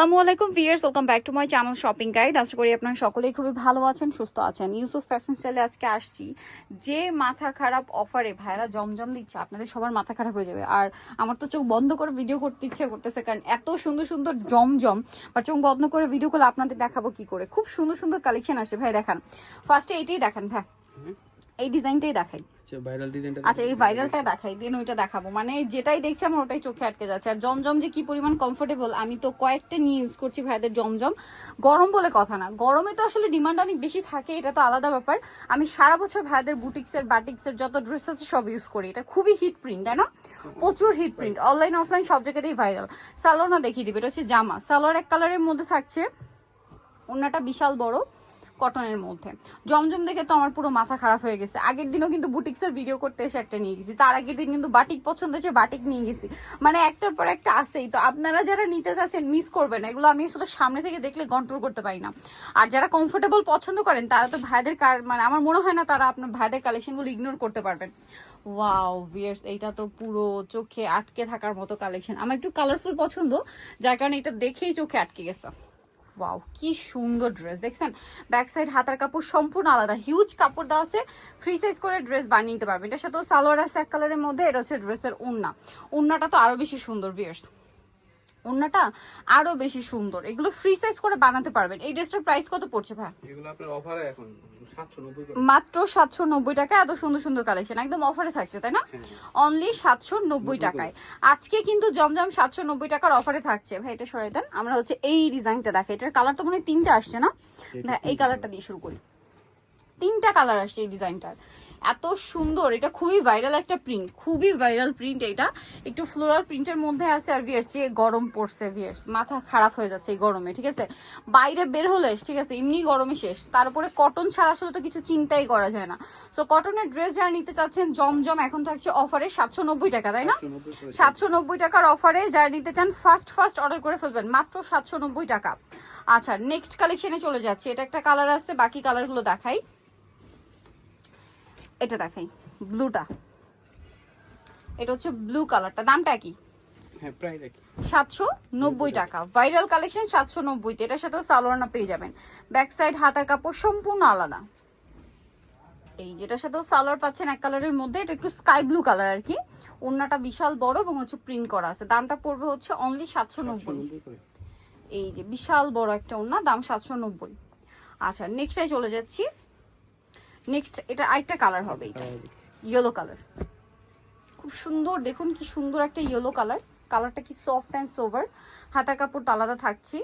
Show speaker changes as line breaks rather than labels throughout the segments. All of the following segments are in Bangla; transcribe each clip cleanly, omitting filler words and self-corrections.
আসসালামু আলাইকুম viewers, welcome back to my channel shopping guide. আশা করি আপনারা সকলেই খুবই ভালো আছেন, সুস্থ আছেন। ইউসুফ ফ্যাশন স্টাইলে আজকে আসছি যে মাথা খারাপ অফারে ভাইরা জমজম দিচ্ছে, আপনাদের সবার মাথা খারাপ হয়ে যাবে। আর আমার তো চোখ বন্ধ করে ভিডিও করতে ইচ্ছে করতেছে, কারণ এত সুন্দর সুন্দর জমজম, বা চোখ বন্ধ করে ভিডিও করলে আপনাদের দেখাবো কি করে। খুব সুন্দর সুন্দর কালেকশন আসে ভাই। দেখান, ফার্স্টে এইটাই দেখান ভাই, এই ডিজাইনটাই দেখাই। আচ্ছা, এই ভাইরালটা দেখাই, দেন ওইটা দেখাবো। মানে যেটাই দেখছি আমার ওটাই চোখে আটকে যাচ্ছে। আর জমজম যে কি পরিমাণ কমফোর্টেবল, আমি তো কয়েকটা নিয়ে ইউজ করছি ভাইদের জমজম। গরম বলে কথা না, গরমে তো আসলে ডিমান্ড অনেক বেশি থাকে, এটা তো আলাদা ব্যাপার। আমি সারা বছর ভাইদের বুটিক্সের বাটিক্সের যত ড্রেস আছে সব ইউজ করি। এটা খুবই হিট প্রিন্ট, তাই না? প্রচুর হিট প্রিন্ট, অনলাইন অফলাইন সব জায়গাতেই ভাইরাল। সালোয়ার না দেখিয়ে দিবে, এটা হচ্ছে জামা। সালোয়ার এক কালারের মধ্যে থাকছে, ওড়নাটা বিশাল বড় কটনের মধ্যে। জমজম দেখে তো আমার পুরো মাথা খারাপ হয়ে গেছে। আগের দিনও কিন্তু বুটিক্সের ভিডিও করতে এসে একটা নিয়ে গেছি, তার আগের দিন কিন্তু বাটিক পছন্দ হয়েছে, বাটিক নিয়ে গেছি। মানে একটার পর একটা আসেই। তো আপনারা যারা নিতে চাচ্ছেন মিস করবেন, এগুলো আমি আসলে সামনে থেকে দেখলে কন্ট্রোল করতে পারি না। আর যারা কমফোর্টেবল পছন্দ করেন তারা তো ভাইদের মানে আমার মনে হয় না তারা আপনার ভাইদের কালেকশনগুলো ইগনোর করতে পারবেন। ওয়াও ভিউয়ার্স, এইটা তো পুরো চোখে আটকে থাকার মতো কালেকশন। আমার একটু কালারফুল পছন্দ, যার কারণে এটা দেখেই চোখে আটকে গেছে। ওয়াও, কি সুন্দর ড্রেস দেখছেন। ব্যাক সাইড হাতার কাপড় সম্পূর্ণ আলাদা, হিউজ কাপড় দেওয়া আছে, ফ্রি সাইজ করে ড্রেস বানিয়ে নিতে পারবেন। এটার সাথেও সালোয়ার আছে এক কালারের মধ্যে। এটা হচ্ছে ড্রেসের ওড়না। ওড়নাটা তো আরো বেশি সুন্দর ভিউয়ার্স, ওড়নাটা আরো বেশি সুন্দর। এগুলো ফ্রি সাইজ করে বানাতে পারবেন। এই ড্রেসটার প্রাইস কত পড়ছে ভাই?
এগুলো আপনার অফারে এখন 790 টাকা,
মাত্র 790 টাকা। এত সুন্দর সুন্দর কালেকশন একদম অফারে থাকছে, তাই না? অনলি 790 টাকায় আজকে কিন্তু জমজম 790 টাকার অফারে থাকছে। ভাই এটা সরাই দেন, আমরা হচ্ছে এই ডিজাইনটা দেখাই। এটার কালার তো মনে হয় 3টা আসছে না? এই কালারটা দিয়ে শুরু করি। 3টা কালার আসছে এই ডিজাইনটার, এত সুন্দর। এটা খুবই ভাইরাল একটা প্রিন্ট, খুবই ভাইরাল প্রিন্ট। এটা একটু ফ্লোরাল প্রিন্টের মধ্যে আছে। আর ভিয়ার্স, যে গরম পড়ছে ভিয়ার্স, মাথা খারাপ হয়ে যাচ্ছে এই গরমে, ঠিক আছে? বাইরে বের হলে ঠিক আছে এমনি গরমে শেষ, তার উপরে কটন ছাড়া আসলে তো কিছু চিন্তাই করা যায় না। সো কটনের ড্রেস যারা নিতে চাচ্ছেন, জমজম এখন থাকছে অফারে 790 টাকা, তাই না? 790 টাকার অফারে যারা নিতে চান ফার্স্ট অর্ডার করে ফেলবেন, মাত্র 790 টাকা। আচ্ছা, নেক্সট কালেকশনে চলে যাচ্ছে। এটা একটা কালার আছে, বাকি কালারগুলো দেখাই। এটা দেখাই ব্লুটা, এটা হচ্ছে ব্লু কালারটা। দামটা কি?
হ্যাঁ প্রাইস একই,
790 টাকা। ভাইরাল কালেকশন 790 তে। এটার সাথেও সালোয়ার না পেয়ে যাবেন। ব্যাক সাইড হাতার কাপড় সম্পূর্ণ আলাদা। এই যেটার সাথেও সালোয়ার পাচ্ছেন এক কালারের মধ্যে, এটা একটু স্কাই ব্লু কালার আর কি। ওড়নাটা বিশাল বড় এবং হচ্ছে প্রিন্ট করা আছে। দামটা পড়বে হচ্ছে অনলি 790। এই যে বিশাল বড় একটা ওড়না, দাম 790। আচ্ছা, নেক্সটে চলে যাচ্ছি। নেক্সট এটা আরেকটা কালার হবে, এটা ইয়েলো কালার, খুব সুন্দর। দেখুন কি সুন্দর একটা ইয়েলো কালার। কালারটা কি সফট অ্যান্ড সোভার। হাতার কাপড় তো আলাদা থাকছি।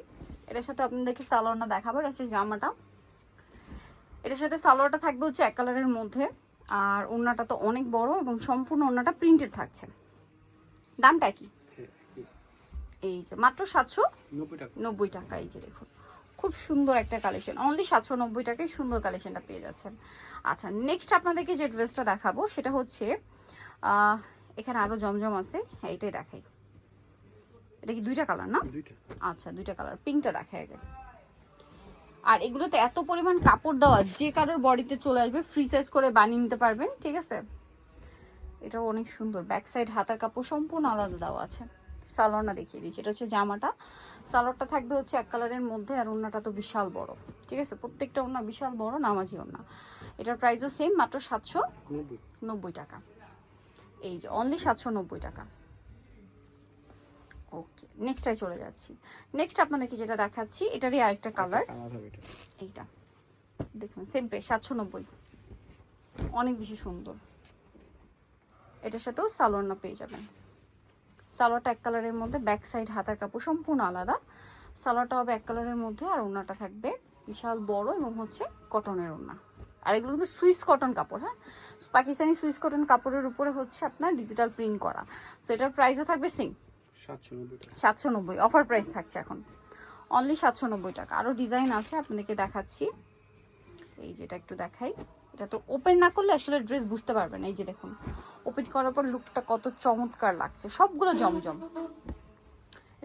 এটার সাথে আপনাদেরকে সালোয়ারটা দেখাবো। এটা হচ্ছে জামাটা, এটার সাথে সালোয়ারটা থাকবে হচ্ছে এক কালারের মধ্যে। আর ওড়নাটা তো অনেক বড় এবং সম্পূর্ণ ওড়নাটা প্রিন্টেড থাকছে। দামটা কি? এই যে মাত্র 790 টাকা। এই যে দেখুন, খুব সুন্দর একটা কালেকশন, অনলি 790 টাকায় সুন্দর কালেকশনটা পেয়ে যাচ্ছেন। আচ্ছা, নেক্সট আপনাদেরকে যে ড্রেসটা দেখাবো সেটা হচ্ছে এখানে আরো জমজম আছে। হ্যাঁ, এটাই দেখাই। এটা কি 2টা কালার না? আচ্ছা, 2টা কালার। পিঙ্কটা দেখাই আগে। আর এগুলোতে এত পরিমাণ কাপড় দেওয়া, যে কারোর বডিতে চলে আসবে, ফ্রি সাইজ করে বানিয়ে নিতে পারবেন, ঠিক আছে? এটাও অনেক সুন্দর। ব্যাক সাইড হাতার কাপড় সম্পূর্ণ আলাদা দেওয়া আছে। সালোয়ারটা দেখিয়ে দিচ্ছি। এটা হচ্ছে জামাটা। সালোয়ারটা থাকবে হচ্ছে এক কালারের মধ্যে। আর ওড়নাটা তো বিশাল বড়, ঠিক আছে? প্রত্যেকটা ওড়না বিশাল বড়, নামাজি ওড়না। এটার প্রাইসও সেম, মাত্র 790 টাকা। এই যে অনলি 790 টাকা। ওকে, নেক্সটটাই চলে যাচ্ছি। নেক্সট আপনাদেরকে যেটা দেখাচ্ছি, এটারই আরেকটা কালার। এইটা দেখুন, সেম প্রাইস 790, অনেক বেশি সুন্দর। এটার সাথেও সালোয়ার না পেয়ে যাবেন। সালোয়ারটা এক কালারের মধ্যে, ব্যাক সাইড হাতার কাপড় সম্পূর্ণ আলাদা। সালোয়ারটা হবে এক কালারের মধ্যে, আর ওড়নাটা থাকবে বিশাল বড় এবং হচ্ছে কটনের ওড়না। আর এগুলো কিন্তু সুইস কটন কাপড়, হ্যাঁ, পাকিস্তানি সুইস কটন কাপড়ের উপরে হচ্ছে আপনার ডিজিটাল প্রিন্ট করা। সো এটার প্রাইসও থাকবে সেম, 790। অফার প্রাইস থাকছে এখন অনলি 790 টাকা। আরও ডিজাইন আছে, আপনাদেরকে দেখাচ্ছি। এই যেটা একটু দেখাই। এটা তো ওপেন না করলে আসলে ড্রেস বুঝতে পারবেন। এই যে দেখুন, ওপেন করার পর লুকটা কত চমৎকার লাগছে। সবগুলো জমজম।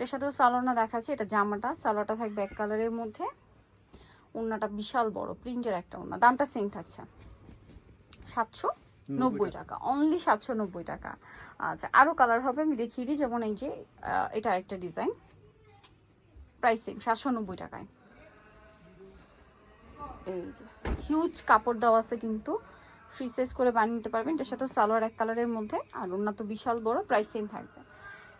এর সাথেও সালোয়ারটা দেখাচ্ছে। এটা জামাটা, সালোয়ারটা থাকবে এক কালারের মধ্যে। ওড়নাটা বিশাল বড় প্রিন্টের একটা ওড়না। দামটা সেম থাকছে 790 টাকা, অনলি 790 টাকা। আচ্ছা, আরও কালার হবে, আমি দেখিয়ে দিই। যেমন এই যে এটা একটা ডিজাইন, প্রাইস সেম 790 টাকায়। এই যে হিউজ কাপড় দেওয়া আছে, কিন্তু ফ্রি সাইজ করে বানিয়ে নিতে পারবেন। এটার সাথে সালোয়ার এক কালারের মধ্যে, আর ওড়না তো বিশাল বড়, প্রাইস সেম থাকবে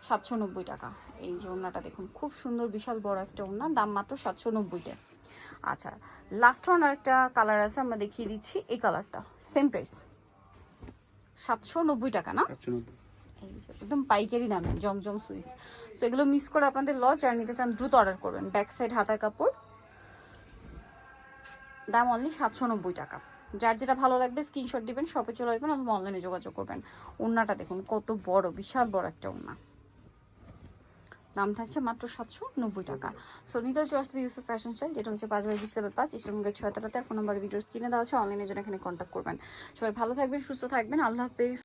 790 টাকা। এই যে ওড়নাটা দেখুন, খুব সুন্দর বিশাল বড় একটা ওড়না, দাম মাত্র 790 টাকা। আচ্ছা, লাস্ট ওয়ান আর একটা কালার আছে, আমরা দেখিয়ে দিচ্ছি। এই কালারটা সেম প্রাইস 790 টাকা না?
790।
এই যে একদম পাইকারি দামে জমজম সুইস। সো এগুলো মিস করে আপনাদের লস, আর নিতে চান দ্রুত অর্ডার করবেন। ব্যাক সাইড হাতার কাপড়, দাম অনলি 790 টাকা। যার যেটা ভালো লাগবে স্ক্রিনশট দিবেন, শপে চলে আসবেন অথবা অনলাইনে যোগাযোগ করবেন। ওড়নাটা দেখুন কত বড়, বিশাল বড় একটা ওড়না, দাম থাকছে মাত্র 790 টাকা। সো নিতে হচ্ছে আসবে ইউসুফ ফ্যাশন স্টাইল, যেটা হচ্ছে 5/20 ইসলামগঞ্জ 6 তারাতে। ফোন নাম্বার ভিডিওর স্ক্রিনে দেওয়া আছে, অনলাইনে জন্য এখানে কন্ট্যাক্ট করবেন। সবাই ভালো থাকবেন, সুস্থ থাকবেন, আল্লাহ হাফেজ।